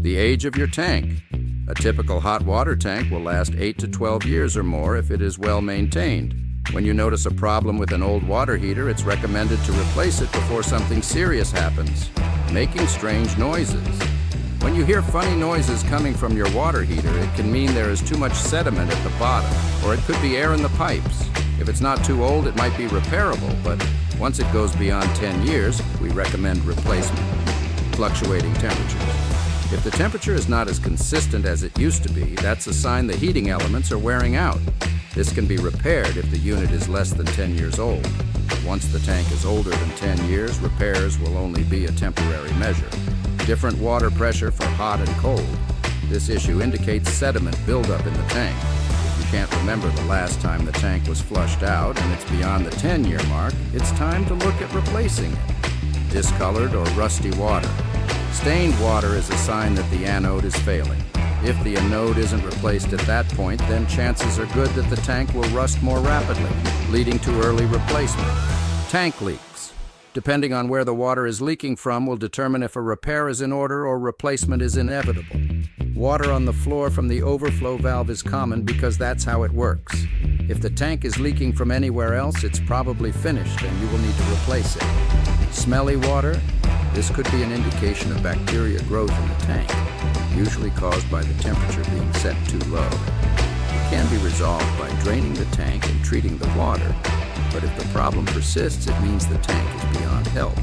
The age of your tank. A typical hot water tank will last 8 to 12 years or more if it is well maintained. When you notice a problem with an old water heater, it's recommended to replace it before something serious happens. Making strange noises. When you hear funny noises coming from your water heater, it can mean there is too much sediment at the bottom, or it could be air in the pipes. If it's not too old, it might be repairable, but once it goes beyond 10 years, we recommend replacement. Fluctuating temperatures. If the temperature is not as consistent as it used to be, that's a sign the heating elements are wearing out. This can be repaired if the unit is less than 10 years old. Once the tank is older than 10 years, repairs will only be a temporary measure. Different water pressure for hot and cold. This issue indicates sediment buildup in the tank. If you can't remember the last time the tank was flushed out and it's beyond the 10-year mark, it's time to look at replacing it. Discolored or rusty water. Stained water is a sign that the anode is failing. If the anode isn't replaced at that point, then chances are good that the tank will rust more rapidly, leading to early replacement. Tank leaks. Depending on where the water is leaking from will determine if a repair is in order or replacement is inevitable. Water on the floor from the overflow valve is common because that's how it works. If the tank is leaking from anywhere else, it's probably finished and you will need to replace it. Smelly water? This could be an indication of bacteria growth in the tank, usually caused by the temperature being set too low. It can be resolved by draining the tank and treating the water, but if the problem persists, it means the tank is beyond help.